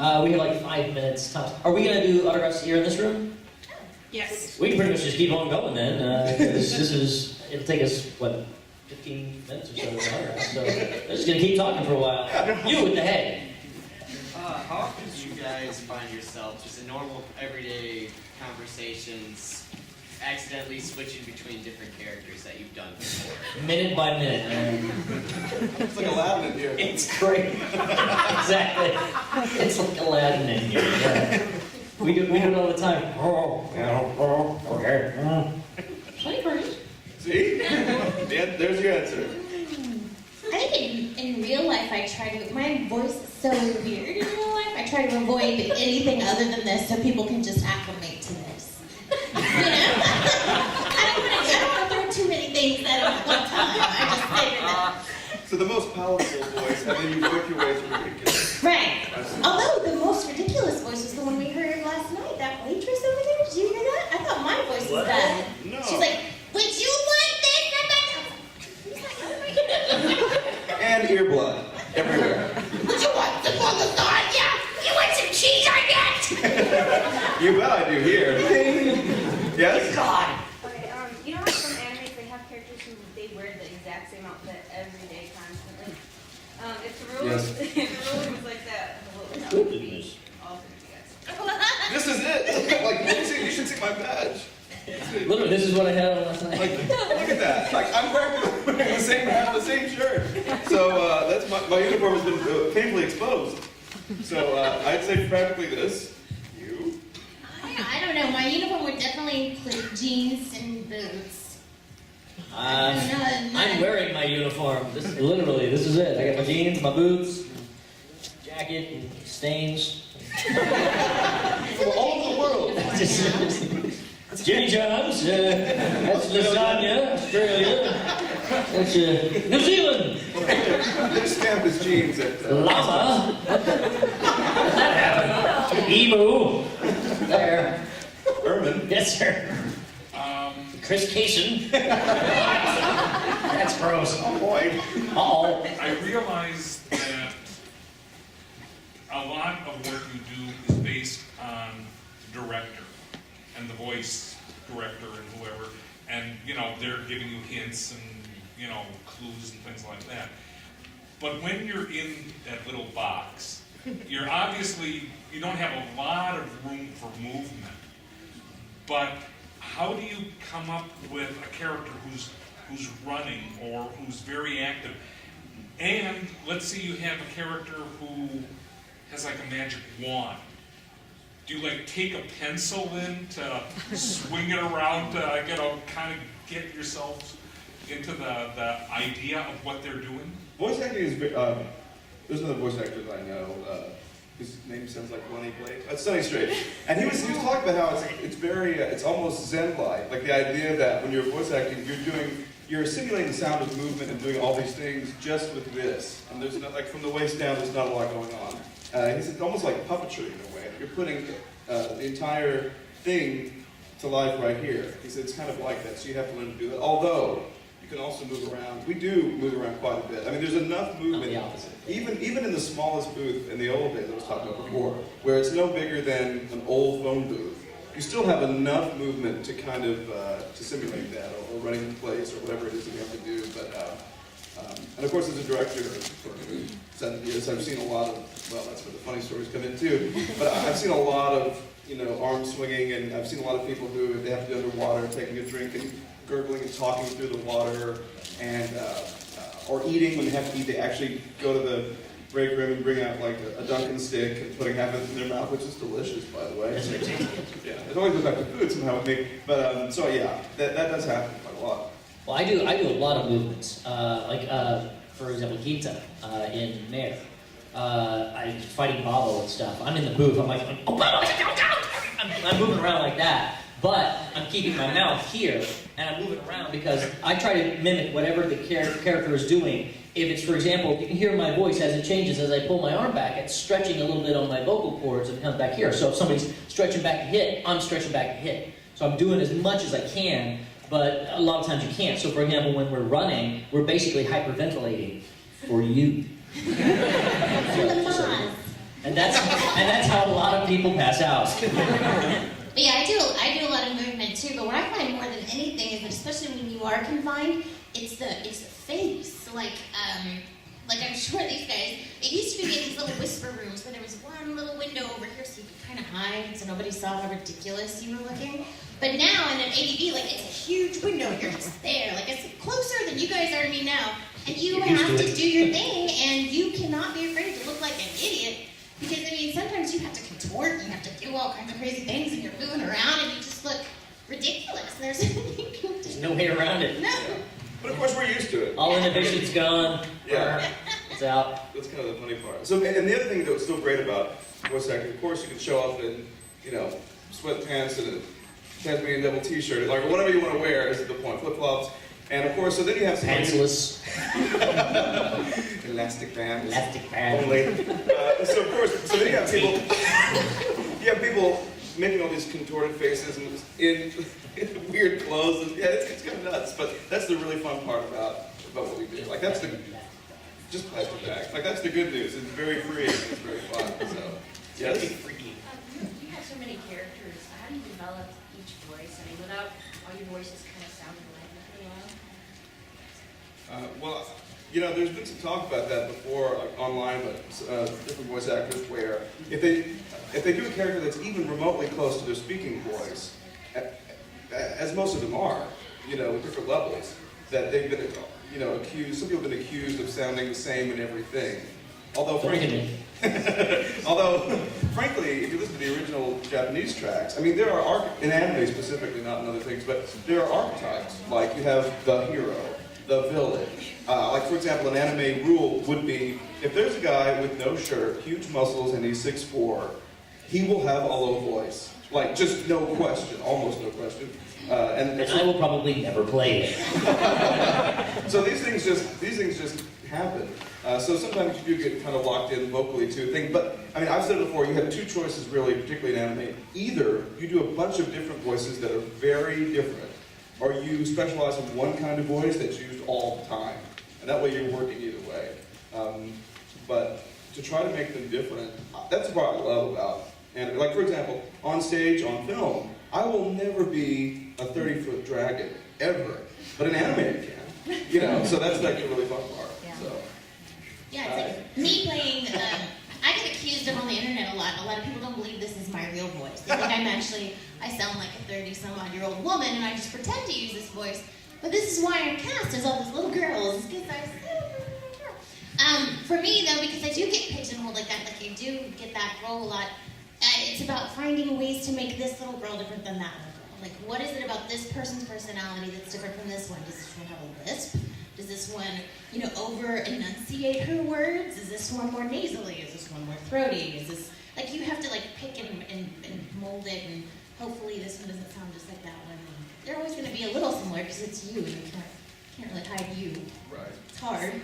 We have like 5 minutes tops. Are we gonna do autographs here in this room? Yes. We can pretty much just keep on going then. It'll take us, what, 15 minutes or so to autograph. So we're just gonna keep talking for a while. You with the head. How often do you guys find yourself just in normal, everyday conversations accidentally switching between different characters that you've done before? Minute by minute. It's like Aladdin in here. It's great. Exactly. It's like Aladdin in here. Yeah. We do it all the time. Okay. Sleepers. See? There's your answer. I think in real life I try to, my voice is so weird in real life, I try to avoid anything other than this so people can just acclimate to this. You know? I don't want to throw too many things at them at one time. I just figured that. So the most powerful voice, and then you work your way through ridiculous. Right. Although the most ridiculous voice was the one we heard last night. That waitress over there, did you hear that? I thought my voice was bad. No. She's like, would you like this? And ear blood everywhere. Would you want some on the side? Yeah. You want some cheese on that? You bet I do here. Yes? God. Okay, you know how some animes they have characters who they wear the exact same outfit every day constantly? If the ruler Yes. if the ruler was like that, what would that be? All three of you guys. This is it. Like, you should see my badge. Literally, this is what I had on last night. Like, look at that. Like, I'm wearing the same hat, the same shirt. So that's my uniform has been painfully exposed. So I'd say practically this. You. I don't know. My uniform would definitely include jeans and boots. I'm wearing my uniform. This is this is it. I got my jeans, my boots, jacket, and stains. From all over the world. Jimmy John's, that's lasagna, Australia, that's New Zealand. They stamp his jeans at Llama. How did that happen? Emu. There. Ermin. Yes, sir. Chris Cason. That's gross. Oh boy. Uh-oh. I realize that a lot of what you do is based on the director and the voice director and whoever, and they're giving you hints and clues and things like that. But when you're in that little box, you don't have a lot of room for movement. But how do you come up with a character who's running or who's very active? And let's say you have a character who has like a magic wand. Do you take a pencil in to swing it around to kind of get yourself into the idea of what they're doing? Voice acting is there's another voice actor that I know. His name sounds like Lenny Blake. Sunny Straight. And he was talking about how it's very it's almost Zen-like. Like the idea that when you're voice acting, you're simulating the sound of movement and doing all these things just with this. And there's not from the waist down, there's not a lot going on. He said it's almost like puppetry in a way. You're putting the entire thing to life right here. He said it's kind of like that, so you have to learn to do that. Although you can also move around. We do move around quite a bit. I mean, there's enough movement, The opposite. even in the smallest booth in the old days I was talking about before, where it's no bigger than an old phone booth. You still have enough movement to kind of to simulate that, or running in place, or whatever it is that you have to do. But and of course, as a director for 7 years, I've seen a lot of, well, that's where the funny stories come in too, but I've seen a lot of, arm swinging, and I've seen a lot of people who, they have to be underwater, taking a drink and gurgling and talking through the water, and or eating. When they have to eat, they actually go to the break room and bring out a Dunkin' stick and putting half of it in their mouth, which is delicious, by the way. Yeah, it always goes back to food somehow with me, but so yeah, that does happen quite a lot. Well, I do a lot of movements. For example, Gita in Mare. I'm fighting Babo and stuff. I'm in the booth. I'm like, I'm moving around like that. But I'm keeping my mouth here, and I'm moving around because I try to mimic whatever the character is doing. If it's, for example, you can hear my voice as it changes as I pull my arm back. It's stretching a little bit on my vocal cords and it comes back here. So if somebody's stretching back to hit, I'm stretching back to hit. So I'm doing as much as I can, but a lot of times you can't. So for example, when we're running, we're basically hyperventilating for you. And the moms. And that's how a lot of people pass out. But yeah, I do a lot of movement too. But what I find more than anything is that, especially when you are confined, it's the face. So like I'm sure these guys. It used to be in these little whisper rooms where there was one little window over here, so you could kind of hide, so nobody saw how ridiculous you were looking. But now in an ADV, like it's a huge window. You're just there, like it's closer than you guys are to me now, and you have to do your thing, and you cannot be afraid to look like an idiot. Because, I mean, sometimes you have to contort, and you have to do all kinds of crazy things, and you're moving around, and you just look ridiculous. There's no way around it. No. But of course, we're used to it. All inhibition's gone. Yeah. It's out. That's kind of the funny part. So, and the other thing that was still great about voice acting, of course, you could show up in, sweatpants and a Tasmanian devil t-shirt, like whatever you want to wear is the point, flip-flops. And of course, so then you have Pantsless. elastic band. Elastic band. Only. So of course, so then you have people making all these contorted faces and in weird clothes, and yeah, it's kind of nuts. But that's the really fun part about what we do. Like that's the just plastic bags. Like that's the good news. It's very free. It's very fun. So yes. You have so many characters. How do you develop each voice? I mean, without all your voices kind of sounding alike for a while? Well, there's been some talk about that before, like online, but different voice actors where if they do a character that's even remotely close to their speaking voice, as most of them are, with different levels, that they've been, accused. Some people have been accused of sounding the same in everything. Although, frankly, if you listen to the original Japanese tracks, I mean, there are in anime specifically, not in other things, but there are archetypes. Like you have the hero, the villain. Like for example, an anime rule would be if there's a guy with no shirt, huge muscles, and he's 6'4", he will have a low voice. Like just no question, almost no question. And I will probably never play it. So these things just happen. So sometimes you do get kind of locked in vocally to a thing. But I mean, I've said it before. You have two choices really, particularly in anime. Either you do a bunch of different voices that are very different, or you specialize in one kind of voice that's used all the time, and that way you're working either way. But to try to make them different, that's the part I love about anime. Like for example, on stage, on film, I will never be a 30-foot dragon ever, but in anime I can. So that's like a really fun part. Yeah. So. Yeah, it's like me playing. I get accused of on the internet a lot. A lot of people don't believe this is my real voice. They think I sound like a 30-some-odd-year-old woman, and I just pretend to use this voice. But this is why I'm cast as all these little girls, because for me though, because I do get pigeonholed like that, like I do get that role a lot. It's about finding ways to make this little girl different than that little girl. Like, what is it about this person's personality that's different from this one? Does this one have a lisp? Does this one, over-enunciate her words? Is this one more nasally? Is this one more throaty? Is this, like, you have to, like, pick and mold it, and hopefully this one doesn't sound just like that one. They're always going to be a little similar, because it's you, and you can't really hide you. Right. It's hard.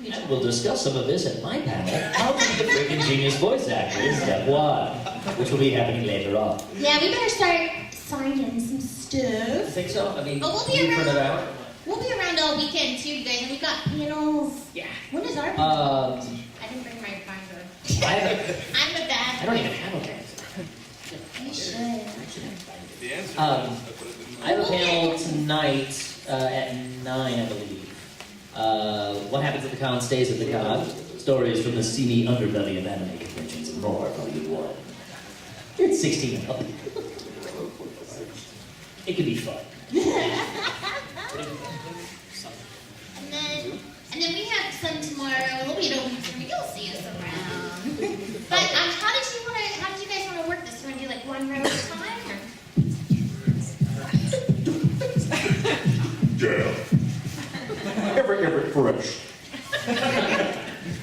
And we'll discuss some of this at my panel, How to Be the Freaking Genius Voice Actor, Step 1, which will be happening later on. Yeah, we better start signing some I stuff. think so. I mean, But we'll be you print it out. We'll be around all weekend too, you guys, and we've got panels. Yeah. When is our panel? Um, I didn't bring my binder. I I'm the bad. don't even have a panel. You should. The answer I have a panel tonight at 9, I believe. What happens at the con stays at the con. Stories from the seamy underbelly of anime conventions and more, Volume 1. It's 16 and up. It can be fun. And then we have some tomorrow. We don't have some. You'll see us around. But how did you guys want to work this? You want to do like one row at a time, or? Yeah. Every fresh.